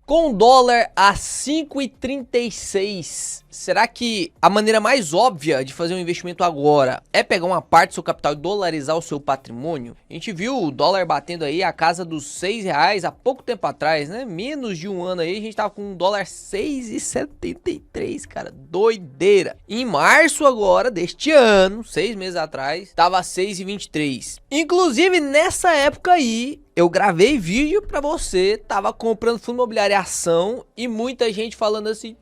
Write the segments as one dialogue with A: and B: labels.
A: Com o dólar a 5,36, será que a maneira mais óbvia de fazer um investimento agora é pegar uma parte do seu capital e dolarizar o seu patrimônio? A gente viu o dólar batendo aí a casa dos R$ 6 há pouco tempo atrás, né? Menos de um ano aí, a gente tava com um dólar 6,73, cara, doideira. Em março agora, deste ano, 6 meses atrás, tava 6,23. Inclusive, nessa época aí, eu gravei vídeo pra você, tava comprando fundo imobiliário e ação, e muita gente falando assim,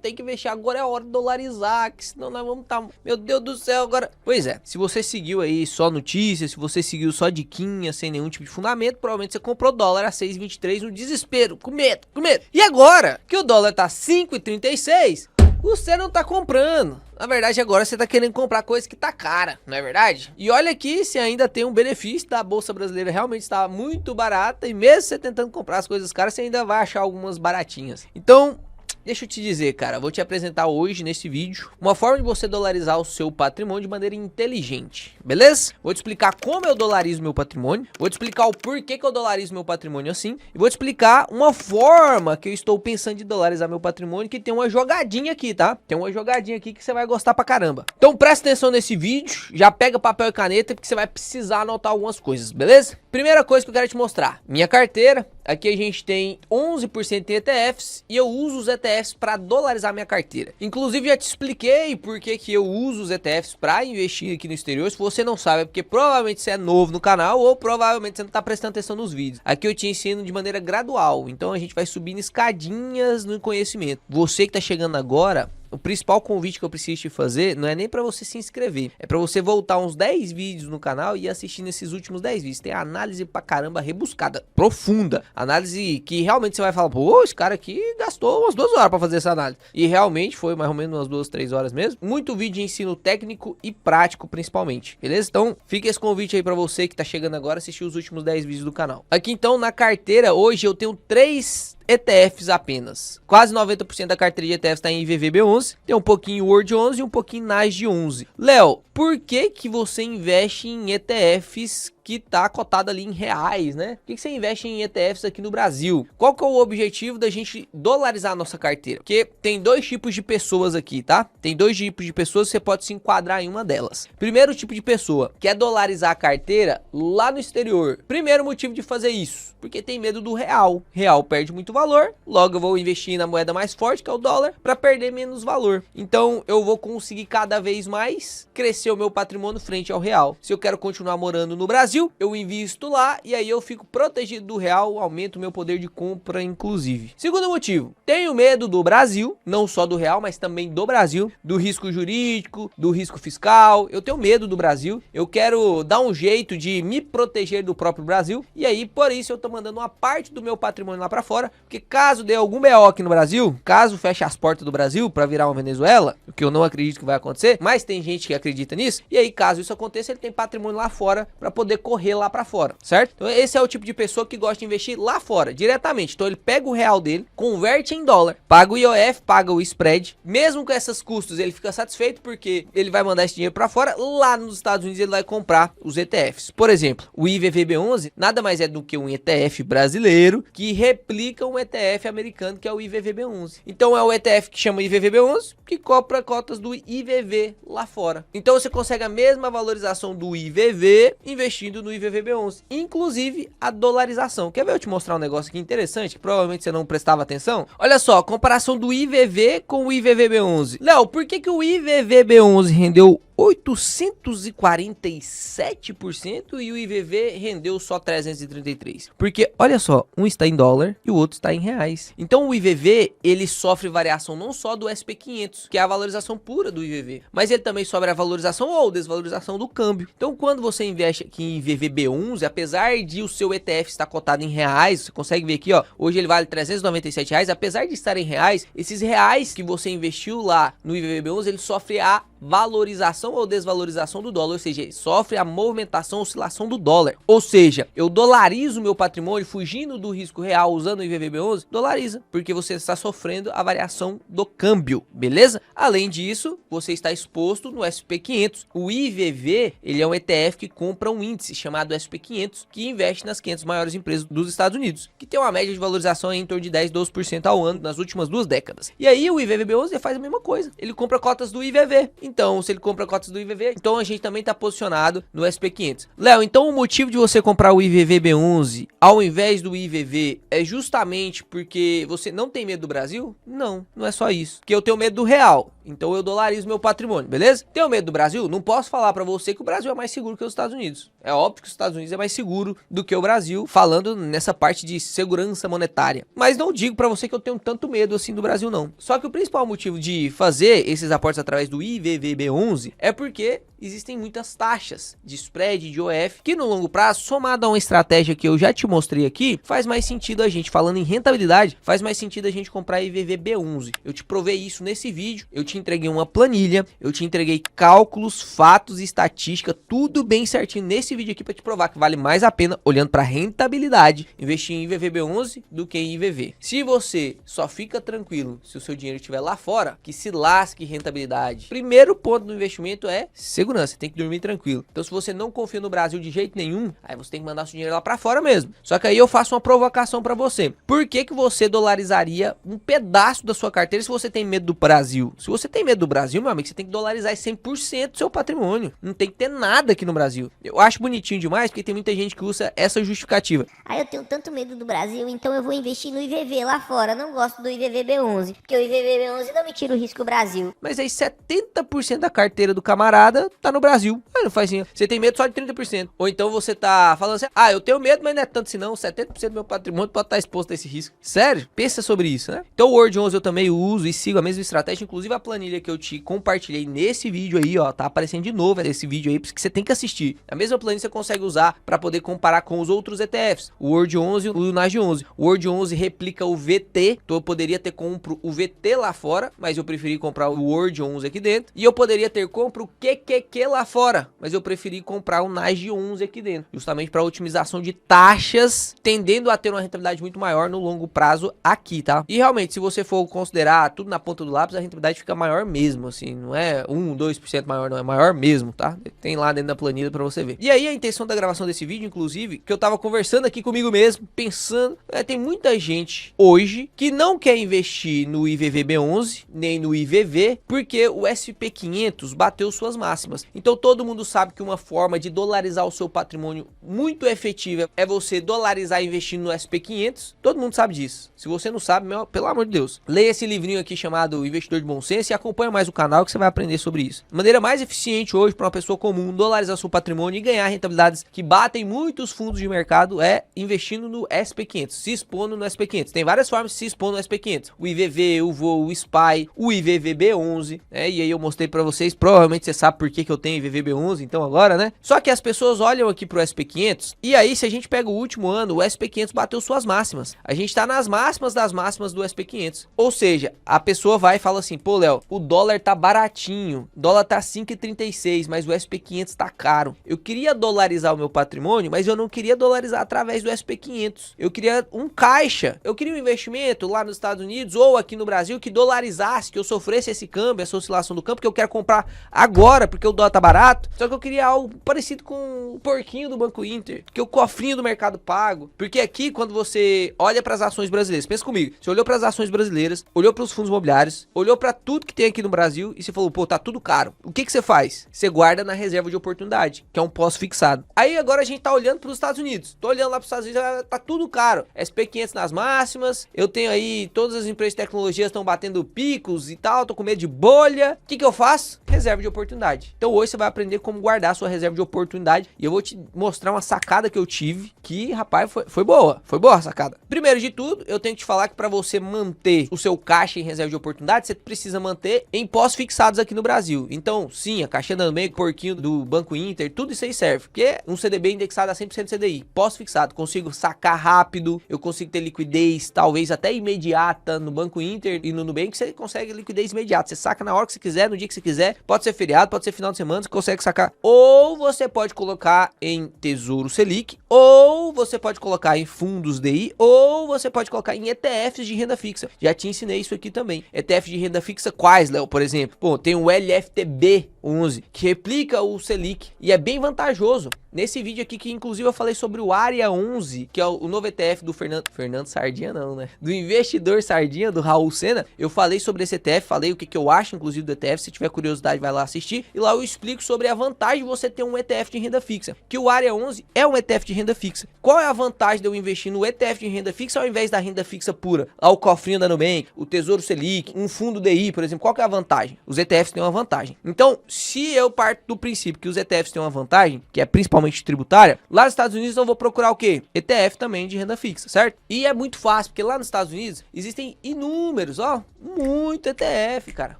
A: tem que investir agora, é a hora de dolarizar, que senão nós vamos estar, meu Deus do céu, agora... Pois é, se você seguiu aí só notícias, se você seguiu só diquinha, sem nenhum tipo de fundamento, provavelmente você comprou dólar a 6,23 no desespero, com medo. E agora que o dólar tá 5,36, você não tá comprando. Na verdade, agora você tá querendo comprar coisa que tá cara, não é verdade? E olha aqui se ainda tem um benefício da Bolsa Brasileira, realmente está muito barata, e mesmo você tentando comprar as coisas caras, você ainda vai achar algumas baratinhas. Então, deixa eu te dizer, cara, vou te apresentar hoje nesse vídeo uma forma de você dolarizar o seu patrimônio de maneira inteligente, beleza? Vou te explicar como eu dolarizo meu patrimônio, vou te explicar o porquê que eu dolarizo meu patrimônio assim, e vou te explicar uma forma que eu estou pensando de dolarizar meu patrimônio, que tem uma jogadinha aqui, tá? Tem uma jogadinha aqui que você vai gostar pra caramba. Então presta atenção nesse vídeo, já pega papel e caneta, porque você vai precisar anotar algumas coisas, beleza? Primeira coisa que eu quero te mostrar, minha carteira. Aqui a gente tem 11% em ETFs e eu uso os ETFs para dolarizar minha carteira. Inclusive já te expliquei por que eu uso os ETFs para investir aqui no exterior. Se você não sabe, é porque provavelmente você é novo no canal ou provavelmente você não está prestando atenção nos vídeos. Aqui eu te ensino de maneira gradual, então a gente vai subindo escadinhas no conhecimento. Você que está chegando agora... O principal convite que eu preciso te fazer não é nem para você se inscrever, é para você voltar uns 10 vídeos no canal e assistir nesses últimos 10 vídeos. Tem análise pra caramba rebuscada, profunda, análise que realmente você vai falar, pô, esse cara aqui gastou umas 2 horas para fazer essa análise. E realmente foi mais ou menos umas 2, 3 horas mesmo. Muito vídeo de ensino técnico e prático principalmente, beleza? Então fica esse convite aí para você que tá chegando agora assistir os últimos 10 vídeos do canal. Aqui então na carteira hoje eu tenho 3 ETFs apenas. Quase 90% da carteira de ETFs está em IVVB11, tem um pouquinho World 11 e um pouquinho NASD 11. Léo, por que você investe em ETFs que tá cotado ali em reais, né? Por que você investe em ETFs aqui no Brasil? Qual que é o objetivo da gente dolarizar a nossa carteira? Porque tem 2 tipos de pessoas aqui, tá? Tem 2 tipos de pessoas, você pode se enquadrar em uma delas. Primeiro tipo de pessoa, quer dolarizar a carteira lá no exterior. Primeiro motivo de fazer isso, porque tem medo do real. Real perde muito valor, logo eu vou investir na moeda mais forte, que é o dólar, para perder menos valor. Então eu vou conseguir cada vez mais crescer o meu patrimônio frente ao real. Se eu quero continuar morando no Brasil, eu invisto lá e aí eu fico protegido do real, aumento o meu poder de compra inclusive. Segundo motivo, tenho medo do Brasil, não só do real, mas também do Brasil, do risco jurídico, do risco fiscal. Eu tenho medo do Brasil, eu quero dar um jeito de me proteger do próprio Brasil e aí por isso eu tô mandando uma parte do meu patrimônio lá pra fora, porque caso dê algum BO aqui no Brasil, caso feche as portas do Brasil pra virar uma Venezuela, o que eu não acredito que vai acontecer, mas tem gente que acredita nisso, e aí caso isso aconteça, ele tem patrimônio lá fora pra poder correr lá pra fora, certo? Então esse é o tipo de pessoa que gosta de investir lá fora, diretamente. Então ele pega o real dele, converte em dólar, paga o IOF, paga o spread, mesmo com esses custos ele fica satisfeito porque ele vai mandar esse dinheiro pra fora, lá nos Estados Unidos ele vai comprar os ETFs. Por exemplo, o IVVB11 nada mais é do que um ETF brasileiro que replica um ETF americano que é o IVVB11. Então é o ETF que chama IVVB11 que compra cotas do IVV lá fora. Então você consegue a mesma valorização do IVV investindo no IVVB11, inclusive a dolarização. Quer ver eu te mostrar um negócio aqui interessante que provavelmente você não prestava atenção? Olha só, a comparação do IVV com o IVVB11. Léo, por que o IVVB11 rendeu 847% e o IVV rendeu só 333%? Porque olha só, um está em dólar e o outro está em reais. Então o IVV ele sofre variação não só do SP500, que é a valorização pura do IVV, mas ele também sofre a valorização ou desvalorização do câmbio. Então quando você investe aqui em IVVB11, apesar de o seu ETF estar cotado em reais, você consegue ver aqui, ó, hoje ele vale R$397, apesar de estar em reais, esses reais que você investiu lá no IVVB11, ele sofre a valorização valorização ou desvalorização do dólar, ou seja, ele sofre a movimentação, oscilação do dólar. Ou seja, eu dolarizo meu patrimônio fugindo do risco real usando o IVVB11, dolariza, porque você está sofrendo a variação do câmbio, beleza? Além disso, você está exposto no SP500. O IVV, ele é um ETF que compra um índice chamado SP500, que investe nas 500 maiores empresas dos Estados Unidos, que tem uma média de valorização em torno de 10, 12% ao ano nas últimas 2 décadas. E aí o IVVB11 faz a mesma coisa, ele compra cotas do IVV. Então, se ele compra cotas do IVV, então a gente também está posicionado no SP500. Léo, então o motivo de você comprar o IVVB11 ao invés do IVV é justamente porque você não tem medo do Brasil? Não, não é só isso. Porque eu tenho medo do real, então eu dolarizo meu patrimônio, beleza? Tenho medo do Brasil? Não posso falar para você que o Brasil é mais seguro que os Estados Unidos. É óbvio que os Estados Unidos é mais seguro do que o Brasil, falando nessa parte de segurança monetária. Mas não digo para você que eu tenho tanto medo assim do Brasil, não. Só que o principal motivo de fazer esses aportes através do IVVB11 é porque existem muitas taxas de spread, de OF, que no longo prazo, somado a uma estratégia que eu já te mostrei aqui, faz mais sentido a gente, falando em rentabilidade, faz mais sentido a gente comprar IVVB11. Eu te provei isso nesse vídeo, eu te entreguei uma planilha, eu te entreguei cálculos, fatos e estatística, tudo bem certinho nesse vídeo aqui para te provar que vale mais a pena, olhando para rentabilidade, investir em IVVB11 do que em IVV. Se você só fica tranquilo se o seu dinheiro estiver lá fora, que se lasque rentabilidade. Primeiro ponto do investimento é segurança, você tem que dormir tranquilo. Então se você não confia no Brasil de jeito nenhum, aí você tem que mandar seu dinheiro lá para fora mesmo. Só que aí eu faço uma provocação para você. Por que que você dolarizaria um pedaço da sua carteira se você tem medo do Brasil? Se você tem medo do Brasil, meu amigo, você tem que dolarizar 100% do seu patrimônio. Não tem que ter nada aqui no Brasil. Eu acho bonitinho demais porque tem muita gente que usa essa justificativa.
B: Eu tenho tanto medo do Brasil, então eu vou investir no IVV lá fora. Não gosto do IVVB11, porque o IVVB11 não me tira o risco Brasil.
A: Mas aí 70% da carteira do camarada tá no Brasil. Aí não faz sentido. Você tem medo só de 30%. Ou então você tá falando assim, eu tenho medo, mas não é tanto assim não. 70% do meu patrimônio pode estar exposto a esse risco. Sério? Pensa sobre isso, né? Então o Word 11 eu também uso e sigo a mesma estratégia. Inclusive a planilha que eu te compartilhei nesse vídeo aí, ó, tá aparecendo de novo esse vídeo aí, porque você tem que assistir. A mesma planilha você consegue usar para poder comparar com os outros ETFs. O Word 11 e o NASD 11. O Word 11 replica o VT, então eu poderia ter compro o VT lá fora, mas eu preferi comprar o Word 11 aqui dentro. E eu poderia ter compro o QQQ lá fora, mas eu preferi comprar o NASD 11 aqui dentro, justamente para otimização de taxas, tendendo a ter uma rentabilidade muito maior no longo prazo aqui, tá? E realmente, se você for considerar tudo na ponta do lápis, a rentabilidade fica maior mesmo, assim, não é 1, 2% maior, não, é maior mesmo, tá? Tem lá dentro da planilha para você ver. E aí a intenção da gravação desse vídeo, inclusive, que eu tava conversando aqui comigo mesmo, pensando, tem muita gente hoje que não quer investir no IVVB11, nem no IVV, porque o SP500 bateu suas máximas. Então todo mundo sabe que uma forma de dolarizar o seu patrimônio muito efetiva é você dolarizar investindo no SP500. Todo mundo sabe disso. Se você não sabe, pelo amor de Deus, leia esse livrinho aqui chamado Investidor de Bom Senso e acompanha mais o canal que você vai aprender sobre isso. A maneira mais eficiente hoje para uma pessoa comum dolarizar seu patrimônio e ganhar rentabilidades que batem muitos fundos de mercado é investindo no SP500, se expondo no SP500. Tem várias formas de se expor no SP500. O IVV, o VOO, o SPY, o IVVB11, né? E aí eu mostrei para vocês, provavelmente você sabe por que eu tenho IVVB11, então agora, né? Só que as pessoas olham aqui pro SP500 e aí se a gente pega o último ano, o SP500 bateu suas máximas. A gente tá nas máximas das máximas do SP500. Ou seja, a pessoa vai e fala assim, pô, Léo, o dólar tá baratinho, o dólar tá 5,36, mas o SP500 tá caro. Eu queria dolarizar o meu patrimônio, mas eu não queria dolarizar através do SP500. Eu queria um caixa, eu queria um investimento lá nos Estados Unidos ou aqui no Brasil que dolarizasse, que eu sofresse esse câmbio, essa oscilação do câmbio, que eu quero comprar agora porque o dólar tá barato. Só que eu queria algo parecido com o porquinho do Banco Inter, que o cofrinho do Mercado Pago. Porque aqui, quando você olha para as ações brasileiras, pensa comigo, você olhou para as ações brasileiras, olhou para os fundos imobiliários, olhou para tudo que tem aqui no Brasil e você falou, pô, tá tudo caro. O que que você faz? Você guarda na reserva de oportunidade, que é um pós-fixado. Aí agora a gente tá olhando para os Estados Unidos. Tô olhando lá para os Estados Unidos, tá tudo caro. SP500 nas máximas, eu tenho aí, todas as empresas de tecnologia estão batendo picos e tal, tô com medo de bolha. O que que eu faço? Reserva de oportunidade. Então hoje você vai aprender como guardar a sua reserva de oportunidade e eu vou te mostrar uma sacada que eu tive que, rapaz, foi boa. Foi boa a sacada. Primeiro de tudo, eu tenho que te falar que para você manter o seu caixa em reserva de oportunidade, você precisa manter em pós-fixados aqui no Brasil. Então, sim, a caixa andando bem, o porquinho do Banco Inter, tudo isso aí serve. Porque um CDB indexado a 100% CDI, pós-fixado, consigo sacar rápido, eu consigo ter liquidez, talvez até imediata no Banco Inter e no Nubank, você consegue liquidez imediata. Você saca na hora que você quiser, no dia que você quiser, pode ser feriado, pode ser final de semana você consegue sacar. Ou você pode colocar em Tesouro Selic, ou você pode colocar em fundos DI, ou você pode colocar em ETFs de renda fixa. Já te ensinei isso aqui também. ETF de renda fixa quais, Léo, por exemplo? Pô, tem o LFTB11, que replica o Selic e é bem vantajoso. Nesse vídeo aqui, que inclusive eu falei sobre o Área 11, que é o novo ETF do Fernando Sardinha não, né? Do Investidor Sardinha, do Raul Sena. Eu falei sobre esse ETF, falei o que eu acho, inclusive, do ETF. Se tiver curiosidade, vai lá assistir. E lá eu explico sobre a vantagem de você ter um ETF de renda fixa. Que o Área 11 é um ETF de renda fixa. Qual é a vantagem de eu investir no ETF de renda fixa ao invés da renda fixa pura? Lá o cofrinho da Nubank, o Tesouro Selic, um fundo DI, por exemplo. Qual que é a vantagem? Os ETFs têm uma vantagem. Então, se eu parto do princípio que os ETFs têm uma vantagem, que é principalmente tributária, lá nos Estados Unidos eu vou procurar o quê? ETF também de renda fixa, certo? E é muito fácil, porque lá nos Estados Unidos existem inúmeros, muito ETF, cara.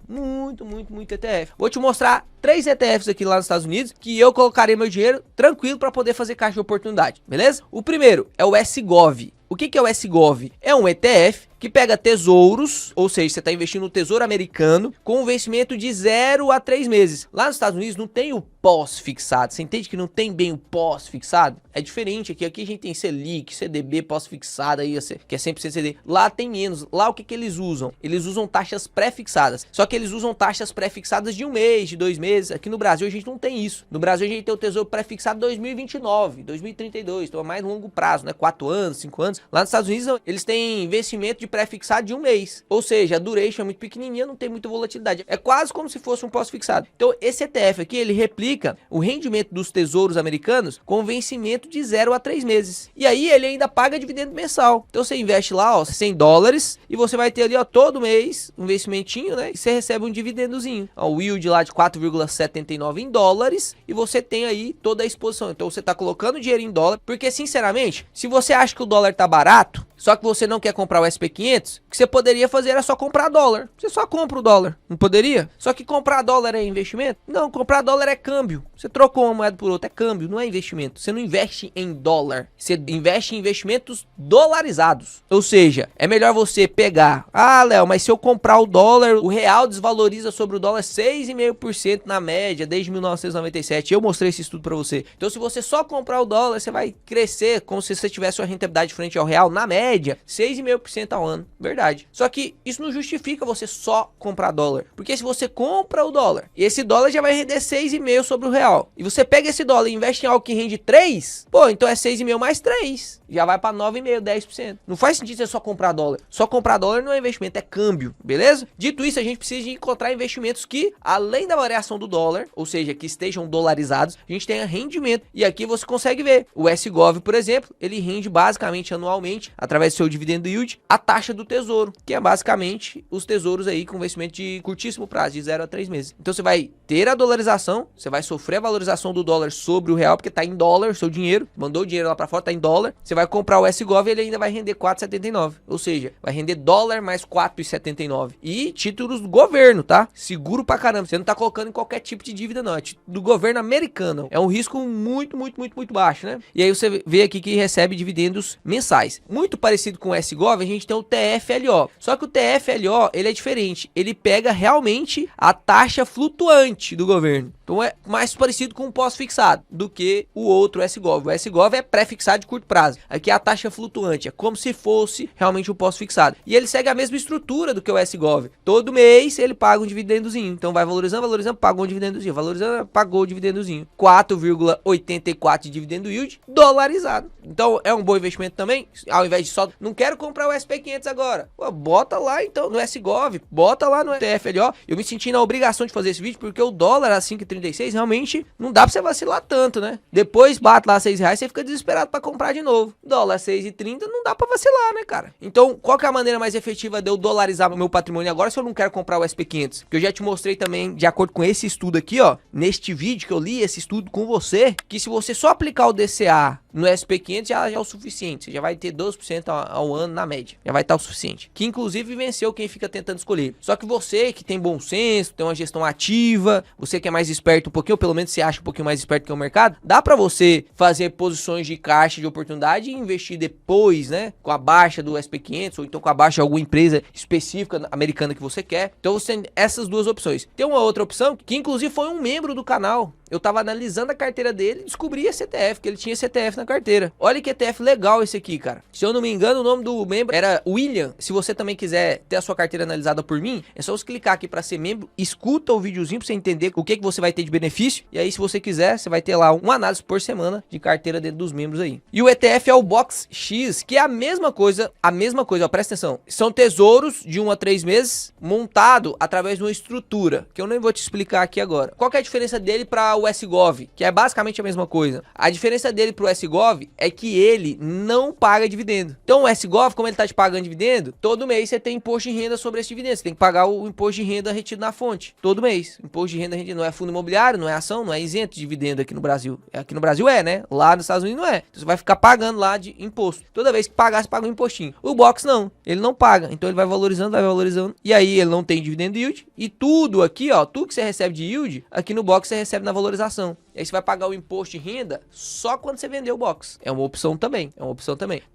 A: Muito ETF. Vou te mostrar 3 ETFs aqui lá nos Estados Unidos que eu colocarei meu dinheiro tranquilo para poder fazer caixa de oportunidade, beleza? O primeiro é o SGOV. O que é o SGOV? É um ETF que pega tesouros, ou seja, você está investindo no tesouro americano com um vencimento de 0 a 3 meses. Lá nos Estados Unidos não tem o pós-fixado. Você entende que não tem bem o pós-fixado? É diferente aqui. Aqui a gente tem Selic, CDB, pós-fixado, aí, que é 100% CDB. Lá tem menos. Lá o que eles usam? Eles usam taxas pré-fixadas. Só que eles usam taxas pré-fixadas de 1 mês, de 2 meses. Aqui no Brasil a gente não tem isso. No Brasil a gente tem o tesouro pré-fixado 2029, 2032. Então é mais longo prazo, né? 4 anos, 5 anos. Lá nos Estados Unidos eles têm vencimento de pré-fixado de 1 mês. Ou seja, a duration é muito pequenininha, não tem muita volatilidade. É quase como se fosse um pós-fixado. Então esse ETF aqui, ele replica o rendimento dos tesouros americanos com vencimento de 0 a 3 meses. E aí ele ainda paga dividendo mensal. Então você investe lá, $100 e você vai ter ali, todo mês um investimentinho, né? E você recebe um dividendozinho. O yield lá de 4,79 em dólares e você tem aí toda a exposição. Então você tá colocando dinheiro em dólar, porque sinceramente, se você acha que o dólar tá barato, só que você não quer comprar o SP500, o que você poderia fazer era só comprar dólar. Você só compra o dólar, não poderia? Só que comprar dólar é investimento? Não, comprar dólar é câmbio. Você trocou uma moeda por outra, é câmbio, não é investimento. Você não investe em dólar, você investe em investimentos dolarizados. Ou seja, é melhor você pegar, Léo, mas se eu comprar o dólar, o real desvaloriza sobre o dólar 6,5% na média desde 1997. Eu mostrei esse estudo para você. Então se você só comprar o dólar, você vai crescer como se você tivesse uma rentabilidade frente ao real na média 6,5% ao ano. Verdade. Só que isso não justifica você só comprar dólar. Porque se você compra o dólar, e esse dólar já vai render 6,5% sobre o real, e você pega esse dólar e investe em algo que rende 3, então é 6,5% mais 3. Já vai para 9,5%, 10%. Não faz sentido você só comprar dólar. Só comprar dólar não é investimento, é câmbio, beleza? Dito isso, a gente precisa de encontrar investimentos que, além da variação do dólar, ou seja, que estejam dolarizados, a gente tenha rendimento. E aqui você consegue ver. O SGOV, por exemplo, ele rende basicamente anualmente, através do seu dividendo yield, a taxa do tesouro, que é basicamente os tesouros aí com vencimento de curtíssimo prazo, de 0 a 3 meses. Então você vai ter a dolarização, você vai sofrer a valorização do dólar sobre o real, porque tá em dólar o seu dinheiro, mandou o dinheiro lá para fora, tá em dólar. Você vai comprar o SGOV e ele ainda vai render 4,79. Ou seja, vai render dólar mais 4,79. E títulos do governo, tá? Seguro pra caramba. Você não tá colocando em qualquer tipo de dívida, não. É título do governo americano. É um risco muito baixo, né? E aí você vê aqui que recebe dividendos mensais. Muito parecido com o SGOV, a gente tem o TFLO. Só que o TFLO, ele é diferente. Ele pega realmente a taxa flutuante do governo. Então é mais parecido com o pós-fixado do que o outro SGOV. O SGOV é pré-fixado de curto prazo. Aqui é a taxa flutuante, é como se fosse realmente o pós-fixado. E ele segue a mesma estrutura do que o SGOV. Todo mês ele paga um dividendozinho. Então vai valorizando, pagou um dividendozinho. Valorizando, pagou o dividendozinho. 4,84 de dividendo yield dolarizado. Então é um bom investimento também. Ao invés de só, não quero comprar o SP500 agora. Bota lá então no SGOV, bota lá no TFLO. Eu me senti na obrigação de fazer esse vídeo porque o dólar a 5,36 realmente não dá pra você vacilar tanto, né? Depois bate lá R$6, você fica desesperado pra comprar de novo. Dólar 6,30 não dá pra vacilar, né, cara? Então, qual que é a maneira mais efetiva de eu dolarizar o meu patrimônio agora se eu não quero comprar o SP500? Que eu já te mostrei também, de acordo com esse estudo aqui, neste vídeo que eu li esse estudo com você, que se você só aplicar o DCA no SP500 já é o suficiente. Você já vai ter 12% ao ano na média. Já vai estar o suficiente. Que inclusive venceu quem fica tentando escolher. Só que você que tem bom senso, tem uma gestão ativa, você que é mais esperto um pouquinho, ou pelo menos se acha um pouquinho mais esperto que o mercado, dá pra você fazer posições de caixa de oportunidade e investir depois, né, com a baixa do SP500 ou então com a baixa de alguma empresa específica americana que você quer. Então você tem essas duas opções. Tem uma outra opção que inclusive foi um membro do canal. Eu tava analisando a carteira dele e descobri esse ETF, que ele tinha esse ETF na carteira. Olha que ETF legal esse aqui, cara. Se eu não me engano, o nome do membro era William. Se você também quiser ter a sua carteira analisada por mim, é só você clicar aqui para ser membro, escuta o videozinho para você entender o que você vai ter de benefício. E aí, se você quiser, você vai ter lá uma análise por semana de carteira dentro dos membros aí. E o ETF é o Box X, que é a mesma coisa, ó, presta atenção. São tesouros de 1 a 3 meses, montado através de uma estrutura, que eu nem vou te explicar aqui agora. Qual que é a diferença dele para o SGOV, que é basicamente a mesma coisa? A diferença dele pro SGOV é que ele não paga dividendo. Então o SGOV, como ele tá te pagando dividendo, todo mês você tem imposto de renda sobre esse dividendo. Você tem que pagar o imposto de renda retido na fonte. Todo mês. Imposto de renda retido. Não é fundo imobiliário, não é ação, não é isento de dividendo aqui no Brasil. Aqui no Brasil é, né? Lá nos Estados Unidos não é. Então você vai ficar pagando lá de imposto. Toda vez que pagar, você paga um impostinho. O Box não. Ele não paga. Então ele vai valorizando. E aí ele não tem dividendo yield. E tudo aqui, ó, tudo que você recebe de yield, aqui no Box você recebe na valorização. E aí você vai pagar o imposto de renda só quando você vender o box. É uma opção também. Então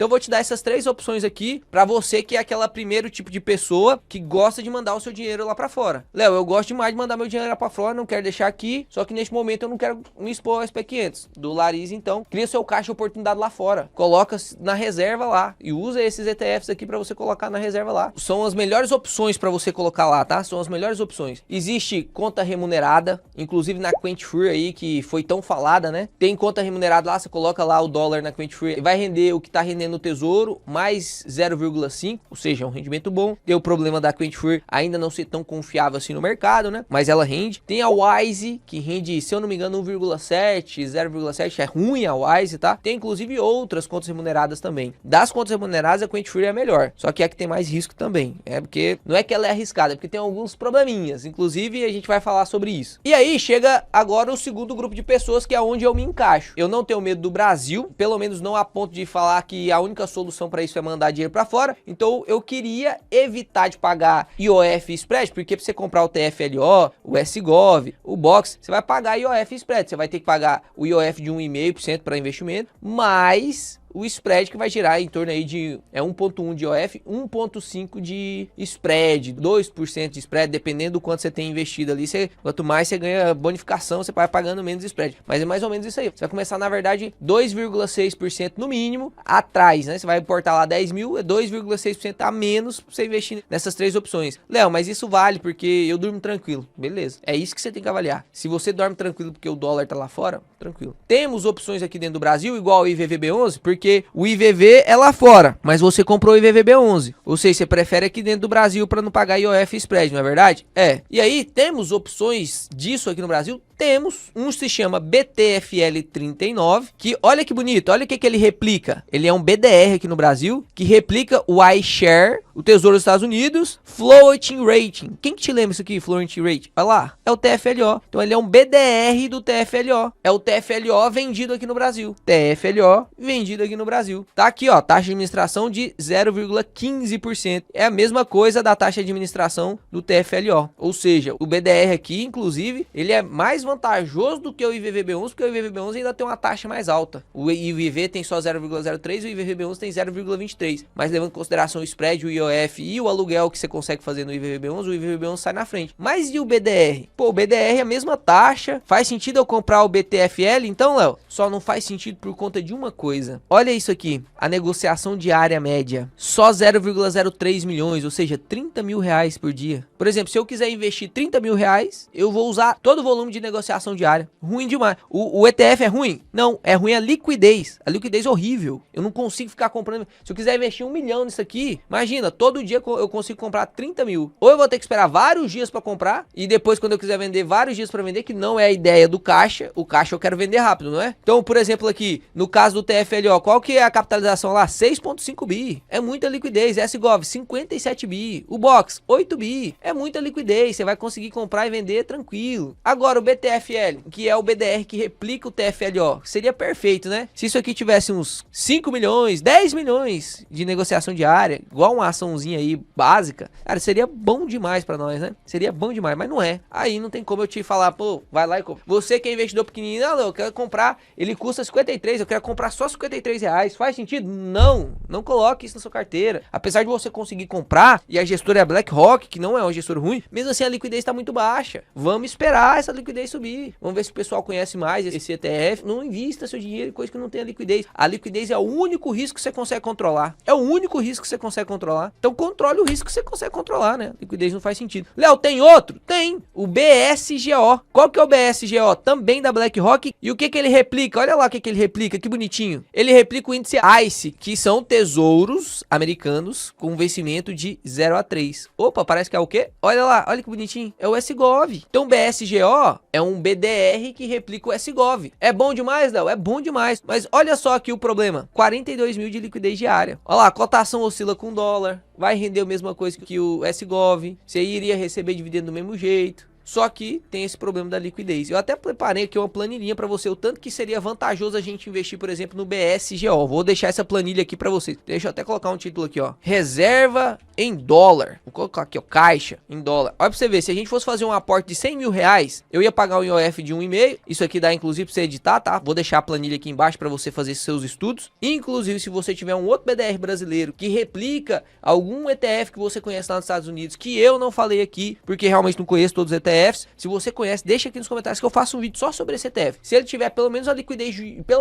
A: eu vou te dar essas 3 opções aqui pra você que é aquela primeiro tipo de pessoa que gosta de mandar o seu dinheiro lá pra fora. Léo, eu gosto demais de mandar meu dinheiro lá pra fora, não quero deixar aqui, só que neste momento eu não quero me expor ao SP500. Do Lariz, então, cria seu caixa de oportunidade lá fora. Coloca na reserva lá e usa esses ETFs aqui pra você colocar na reserva lá. São as melhores opções pra você colocar lá, tá? São as melhores opções. Existe conta remunerada, inclusive na Quantfree aí, que foi tão falada, né? Tem conta remunerada lá, você coloca lá o dólar na Quantfree, vai render o que tá rendendo no Tesouro, mais 0,5, ou seja, é um rendimento bom. Tem o problema da Quantfree ainda não ser tão confiável assim no mercado, né? Mas ela rende. Tem a Wise, que rende, se eu não me engano, 1,7, 0,7, é ruim a Wise, tá? Tem inclusive outras contas remuneradas também. Das contas remuneradas, a Quantfree é a melhor, só que é a que tem mais risco também. É porque, não é que ela é arriscada, é porque tem alguns probleminhas, inclusive a gente vai falar sobre isso. E aí, chega agora o segundo grupo de pessoas, que é onde eu me encaixo. Eu não tenho medo do Brasil, pelo menos não a ponto de falar que a única solução para isso é mandar dinheiro para fora. Então eu queria evitar de pagar IOF e spread, porque para você comprar o TFLO, o SGOV, o Box, você vai pagar IOF e spread. Você vai ter que pagar o IOF de 1,5% para investimento, mais o spread que vai girar em torno aí de 1,1 de IOF, 1,5 de spread, 2% de spread, dependendo do quanto você tem investido ali. Quanto mais você ganha bonificação, você vai pagando menos spread. Mas é mais ou menos isso aí. Você vai começar, na verdade, 2,6% no mínimo atrás, né? Você vai importar lá 10 mil, é 2,6% a menos pra você investir nessas 3 opções. Léo, mas isso vale porque eu durmo tranquilo. Beleza. É isso que você tem que avaliar. Se você dorme tranquilo porque o dólar tá lá fora, tranquilo. Temos opções aqui dentro do Brasil, igual o IVVB11, porque o IVV é lá fora, mas você comprou o IVVB11, ou seja, você prefere aqui dentro do Brasil para não pagar IOF e spread, não é verdade? É. E aí, temos opções disso aqui no Brasil? Temos. Um se chama BTFL39, que olha que bonito, olha o que ele replica. Ele é um BDR aqui no Brasil, que replica o iShare, o Tesouro dos Estados Unidos, Floating Rating. Quem que te lembra isso aqui, Floating Rating? Olha lá, é o TFLO. Então ele é um BDR do TFLO. É o TFLO vendido aqui no Brasil. TFLO vendido aqui no Brasil. Tá aqui, ó, taxa de administração de 0,15%. É a mesma coisa da taxa de administração do TFLO. Ou seja, o BDR aqui, inclusive, ele é mais vantajoso do que o IVVB11, porque o IVVB11 ainda tem uma taxa mais alta. O IVV tem só 0,03 e o IVVB11 tem 0,23. Mas levando em consideração o spread, o IOF e o aluguel que você consegue fazer no IVVB11, o IVVB11 sai na frente. Mas e o BDR? Pô, o BDR é a mesma taxa. Faz sentido eu comprar o BTFL? Então, Léo, só não faz sentido por conta de uma coisa. Olha isso aqui, a negociação diária média, só 0,03 milhões, ou seja, 30 mil reais por dia. Por exemplo, se eu quiser investir 30 mil reais, eu vou usar todo o volume de negociação diária. Ruim demais. O ETF é ruim? Não, é ruim a liquidez. A liquidez é horrível. Eu não consigo ficar comprando. Se eu quiser investir 1 milhão nisso aqui, imagina, todo dia eu consigo comprar 30 mil. Ou eu vou ter que esperar vários dias para comprar, e depois quando eu quiser vender, vários dias para vender, que não é a ideia do caixa. O caixa eu quero vender rápido, não é? Então, por exemplo, aqui, no caso do TFLO, qual que é a capitalização lá? 6,5 bi. É muita liquidez. SGOV, 57 bi. O Box, 8 bi. É muita liquidez. Você vai conseguir comprar e vender tranquilo. Agora, o BTFL TFL, que é o BDR que replica o TFLO. Seria perfeito, né? Se isso aqui tivesse uns 5 milhões, 10 milhões de negociação diária, igual uma açãozinha aí básica, cara, seria bom demais pra nós, né? Seria bom demais, mas não é. Aí não tem como eu te falar, pô, vai lá e compra. Você que é investidor pequenininho, não, eu quero comprar, ele custa 53, eu quero comprar só 53 reais. Faz sentido? Não, não coloque isso na sua carteira. Apesar de você conseguir comprar, e a gestora é a BlackRock, que não é uma gestora ruim, mesmo assim a liquidez tá muito baixa. Vamos esperar essa liquidez subir. Vamos ver se o pessoal conhece mais esse ETF. Não invista seu dinheiro em coisa que não tem liquidez. A liquidez é o único risco que você consegue controlar. É o único risco que você consegue controlar. Então controle o risco que você consegue controlar, né? Liquidez não faz sentido. Léo, tem outro? Tem. O BSGO. Qual que é o BSGO? Também da BlackRock. E o que que ele replica? Olha lá o que que ele replica. Que bonitinho. Ele replica o índice ICE, que são tesouros americanos com vencimento de 0 a 3. Opa, parece que é o quê? Olha lá, olha que bonitinho. É o SGOV. Então o BSGO é um BDR que replica o SGOV. É bom demais, Léo? É bom demais. Mas olha só aqui o problema. 42 mil de liquidez diária. Olha lá, a cotação oscila com dólar. Vai render a mesma coisa que o SGOV. Você iria receber dividendo do mesmo jeito. Só que tem esse problema da liquidez. Eu até preparei aqui uma planilhinha para você, o tanto que seria vantajoso a gente investir, por exemplo, no BSGO. Vou deixar essa planilha aqui para vocês. Deixa eu até colocar um título aqui, ó. Reserva em dólar. Vou colocar aqui, ó, caixa em dólar. Olha para você ver, se a gente fosse fazer um aporte de 100 mil reais, eu ia pagar um IOF de 1,5. Isso aqui dá, inclusive, para você editar, tá? Vou deixar a planilha aqui embaixo para você fazer seus estudos. Inclusive, se você tiver um outro BDR brasileiro que replica algum ETF que você conhece lá nos Estados Unidos, que eu não falei aqui, porque realmente não conheço todos os ETFs. Se você conhece, deixa aqui nos comentários que eu faço um vídeo só sobre esse ETF. Se ele tiver pelo menos a liquidez,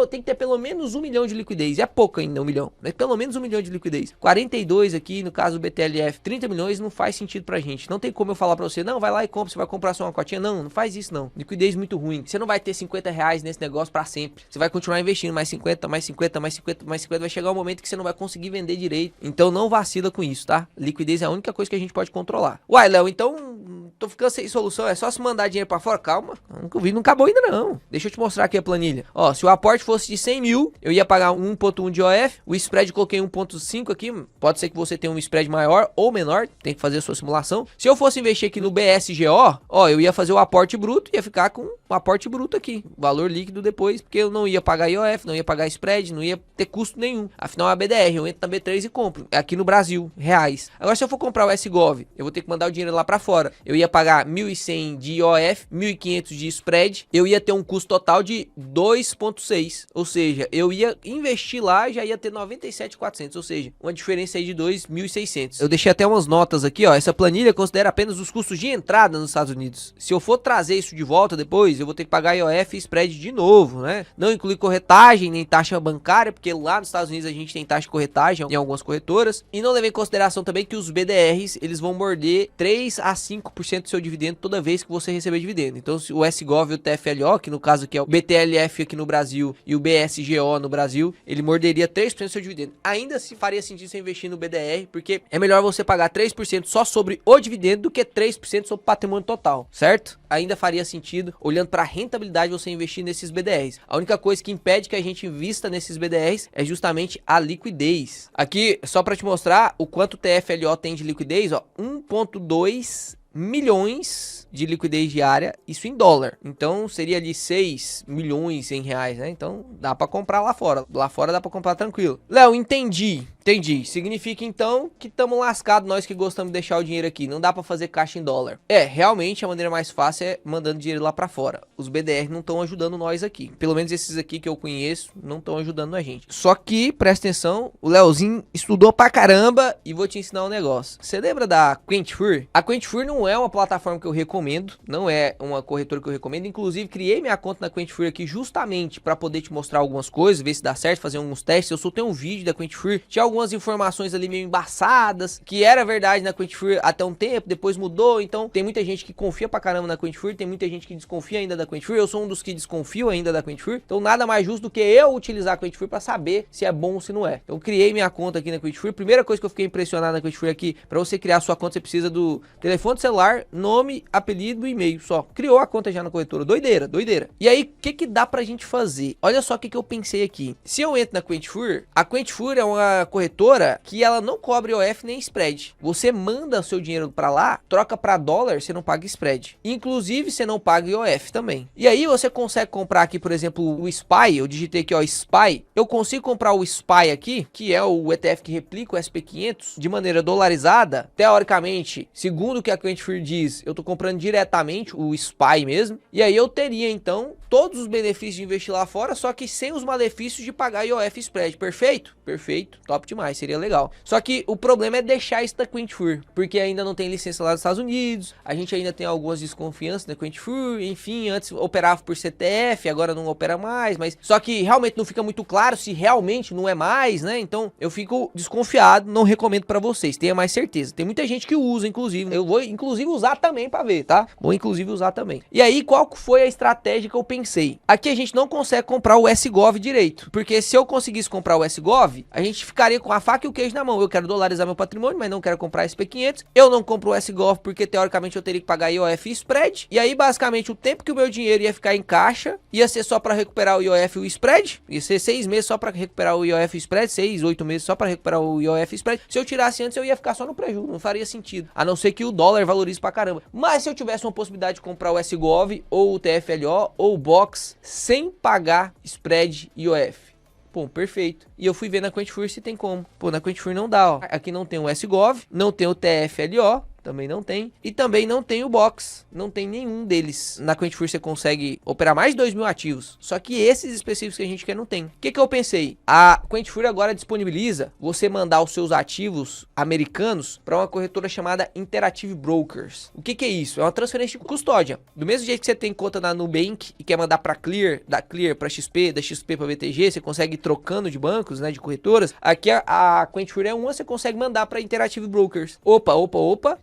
A: tem que ter pelo menos 1 milhão de liquidez. É pouco ainda, 1 milhão. Mas pelo menos 1 milhão de liquidez. 42 aqui, no caso do BTLF, 30 milhões não faz sentido pra gente. Não tem como eu falar pra você, não, vai lá e compra, você vai comprar só uma cotinha. Não, não faz isso não. Liquidez muito ruim. Você não vai ter 50 reais nesse negócio pra sempre. Você vai continuar investindo mais 50, mais 50, mais 50, mais 50. Vai chegar um momento que você não vai conseguir vender direito. Então não vacila com isso, tá? Liquidez é a única coisa que a gente pode controlar. Uai, Léo, então tô ficando sem solução, é só se mandar dinheiro pra fora? Calma, o vídeo não acabou ainda não. Deixa eu te mostrar aqui a planilha. Ó, se o aporte fosse de 100 mil, eu ia pagar 1,1 de IOF, o spread coloquei 1,5 aqui, pode ser que você tenha um spread maior ou menor, tem que fazer a sua simulação. Se eu fosse investir aqui no BSGO, ó, eu ia fazer o aporte bruto, ia ficar com o aporte bruto aqui, valor líquido depois, porque eu não ia pagar IOF, não ia pagar spread, não ia ter custo nenhum. Afinal é a BDR, eu entro na B3 e compro, é aqui no Brasil, reais. Agora se eu for comprar o SGOV, eu vou ter que mandar o dinheiro lá pra fora, eu ia pagar 1.100 de IOF, 1.500 de spread, eu ia ter um custo total de 2,6, ou seja, eu ia investir lá e já ia ter 97.400, ou seja, uma diferença aí de 2.600. Eu deixei até umas notas aqui, ó, essa planilha considera apenas os custos de entrada nos Estados Unidos. Se eu for trazer isso de volta depois, eu vou ter que pagar IOF e spread de novo, né? Não inclui corretagem, nem taxa bancária, porque lá nos Estados Unidos a gente tem taxa de corretagem em algumas corretoras, e não levei em consideração também que os BDRs, eles vão morder 3 a 5% do seu dividendo toda vez que você receber dividendo. Então, se o SGOV e o TFLO, que no caso aqui é o BTLF aqui no Brasil e o BSGO no Brasil, ele morderia 3% do seu dividendo. Ainda assim faria sentido você investir no BDR, porque é melhor você pagar 3% só sobre o dividendo do que 3% sobre o patrimônio total, certo? Ainda faria sentido, olhando para a rentabilidade, você investir nesses BDRs. A única coisa que impede que a gente invista nesses BDRs é justamente a liquidez. Aqui, só para te mostrar o quanto o TFLO tem de liquidez, ó, 1,2 milhões de liquidez diária, isso em dólar. Então seria ali 6 milhões em reais, né? Então dá para comprar lá fora. Lá fora dá para comprar tranquilo. Léo, entendi. Significa então que estamos lascados nós que gostamos de deixar o dinheiro aqui. Não dá para fazer caixa em dólar. É, realmente a maneira mais fácil é mandando dinheiro lá para fora. Os BDR não estão ajudando nós aqui. Pelo menos esses aqui que eu conheço não estão ajudando a gente. Só que, presta atenção, o Leozinho estudou pra caramba e vou te ensinar um negócio. Você lembra da Quantfur? A Quantfur não é uma plataforma que eu recomendo, não é uma corretora que eu recomendo. Inclusive, criei minha conta na Quantfur aqui justamente para poder te mostrar algumas coisas, ver se dá certo, fazer alguns testes. Eu soltei um vídeo da Quantfur, tinha algumas informações ali meio embaçadas, que era verdade na Quantfur até um tempo, depois mudou. Então tem muita gente que confia pra caramba na Quantfur, tem muita gente que desconfia ainda da Quantfur. Eu sou um dos que desconfio ainda da Quantfur, então nada mais justo do que eu utilizar a Quantfur pra saber se é bom ou se não é. Então criei minha conta aqui na Quantfur. Primeira coisa que eu fiquei impressionado na Quantfur aqui, pra você criar a sua conta você precisa do telefone celular, nome, apelido e e-mail só. Criou a conta já na corretora. Doideira, doideira. E aí, o que dá pra gente fazer? Olha só o que eu pensei aqui. Se eu entro na Quantfur, a Quantfur é uma corretora corretora que ela não cobre IOF nem spread. Você manda o seu dinheiro para lá, troca para dólar, você não paga spread. Inclusive, você não paga IOF também. E aí você consegue comprar aqui, por exemplo, o SPY. Eu digitei aqui, ó, SPY. Eu consigo comprar o SPY aqui, que é o ETF que replica o SP500, de maneira dolarizada. Teoricamente, segundo o que a Quantfree diz, eu tô comprando diretamente o SPY mesmo. E aí eu teria, então, todos os benefícios de investir lá fora, só que sem os malefícios de pagar IOF spread. Perfeito? Perfeito. Top demais. Seria legal. Só que o problema é deixar isso da Quantfree, porque ainda não tem licença lá nos Estados Unidos. A gente ainda tem algumas desconfianças da Quantfree. Enfim, antes operava por CTF, agora não opera mais. Mas só que realmente não fica muito claro se realmente não é mais, né? Então eu fico desconfiado. Não recomendo pra vocês. Tenha mais certeza. Tem muita gente que usa, inclusive. Eu vou, inclusive, usar também pra ver, tá? Vou, inclusive, usar também. E aí, qual foi a estratégia que eu pensei? Aqui a gente não consegue comprar o SGOV direito. Porque se eu conseguisse comprar o SGOV, a gente ficaria com a faca e o queijo na mão. Eu quero dolarizar meu patrimônio, mas não quero comprar SP500. Eu não compro o SGOV porque, teoricamente, eu teria que pagar IOF e spread. E aí, basicamente, o tempo que o meu dinheiro ia ficar em caixa ia ser só para recuperar o IOF e o spread. Ia ser 6 meses só para recuperar o IOF e o spread. 6, 8 meses só para recuperar o IOF e spread. Se eu tirasse antes, eu ia ficar só no prejuízo. Não faria sentido. A não ser que o dólar valorize pra caramba. Mas se eu tivesse uma possibilidade de comprar o SGOV ou o TFLO ou o BOX sem pagar spread e IOF. Pô, perfeito. E eu fui ver na Quantfree se tem como. Pô, na Quantfree não dá, ó. Aqui não tem o SGOV, não tem o TFLO, também não tem. E também não tem o Box. Não tem nenhum deles. Na Quantfree você consegue operar mais de 2.000 ativos. Só que esses específicos que a gente quer não tem. O que que eu pensei? A Quantfree agora disponibiliza você mandar os seus ativos americanos para uma corretora chamada Interactive Brokers. O que que é isso? É uma transferência de custódia. Do mesmo jeito que você tem conta na Nubank e quer mandar para Clear, da Clear para XP, da XP para BTG, você consegue ir trocando de bancos, né, de corretoras. Aqui a Quantfree é uma, você consegue mandar para Interactive Brokers. Opa.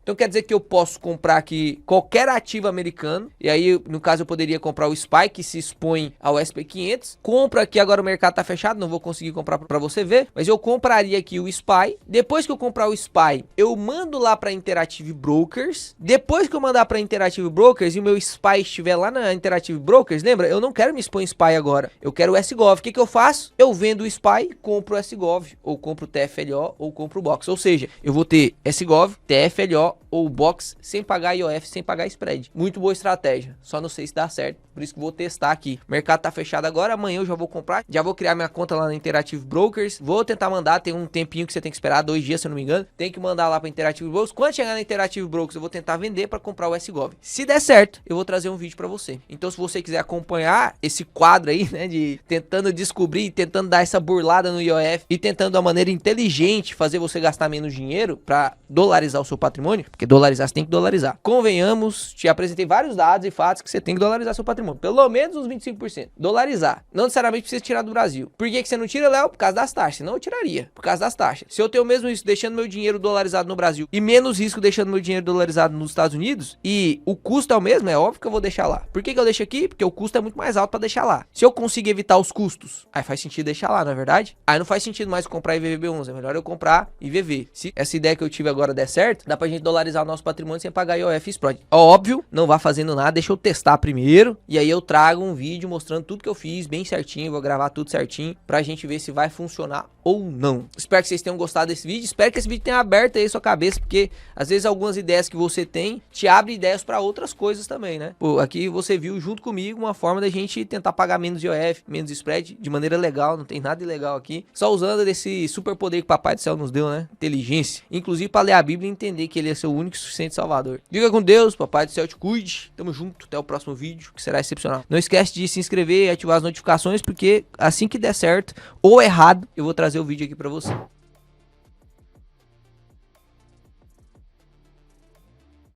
A: Então quer dizer que eu posso comprar aqui qualquer ativo americano. E aí, no caso, eu poderia comprar o SPY, que se expõe ao SP500. Compro aqui, agora o mercado tá fechado, não vou conseguir comprar para você ver. Mas eu compraria aqui o SPY. Depois que eu comprar o SPY, eu mando lá para Interactive Brokers. Depois que eu mandar para Interactive Brokers e o meu SPY estiver lá na Interactive Brokers, lembra? Eu não quero me expor em SPY agora. Eu quero o SGOV. O que que eu faço? Eu vendo o SPY, compro o SGOV, ou compro o TFLO, ou compro o BOX. Ou seja, eu vou ter SGOV, TFLO ou Box sem pagar IOF, sem pagar spread. Muito boa estratégia. Só não sei se dá certo. Por isso que vou testar aqui. O mercado tá fechado agora. Amanhã eu já vou comprar. Já vou criar minha conta lá na Interactive Brokers. Vou tentar mandar. Tem um tempinho que você tem que esperar. 2 dias, se eu não me engano. Tem que mandar lá pra Interactive Brokers. Quando chegar na Interactive Brokers, eu vou tentar vender para comprar o SGOV. Se der certo, eu vou trazer um vídeo para você. Então, se você quiser acompanhar esse quadro aí, né, de tentando descobrir, tentando dar essa burlada no IOF e tentando de uma maneira inteligente fazer você gastar menos dinheiro para dolarizar o seu patrimônio, porque dolarizar você tem que dolarizar. Convenhamos, te apresentei vários dados e fatos que você tem que dolarizar seu patrimônio. Pelo menos uns 25%. Dolarizar. Não necessariamente precisa tirar do Brasil. Por que que você não tira, Léo? Por causa das taxas. Senão eu tiraria. Por causa das taxas. Se eu tenho mesmo isso, deixando meu dinheiro dolarizado no Brasil e menos risco deixando meu dinheiro dolarizado nos Estados Unidos e o custo é o mesmo, é óbvio que eu vou deixar lá. Por que que eu deixo aqui? Porque o custo é muito mais alto para deixar lá. Se eu conseguir evitar os custos, aí faz sentido deixar lá, não é verdade? Aí não faz sentido mais comprar IVVB11. É melhor eu comprar IVV. Se essa ideia que eu tive agora der certo, dá pra gente dolarizar o nosso patrimônio sem pagar IOF e spread. Óbvio, não vá fazendo nada, deixa eu testar primeiro. E aí eu trago um vídeo mostrando tudo que eu fiz bem certinho. Vou gravar tudo certinho pra gente ver se vai funcionar ou não. Espero que vocês tenham gostado desse vídeo. Espero que esse vídeo tenha aberto aí sua cabeça, porque às vezes algumas ideias que você tem te abre ideias para outras coisas também, né? Pô, aqui você viu junto comigo uma forma da gente tentar pagar menos IOF, menos spread, de maneira legal, não tem nada ilegal aqui. Só usando desse super poder que o Papai do Céu nos deu, né? Inteligência. Inclusive para ler a Bíblia e entender que ele é seu único e suficiente Salvador. Fica com Deus, Papai do Céu te cuide. Tamo junto, até o próximo vídeo, que será excepcional. Não esquece de se inscrever e ativar as notificações, porque assim que der certo ou errado, eu vou trazer o vídeo aqui para você.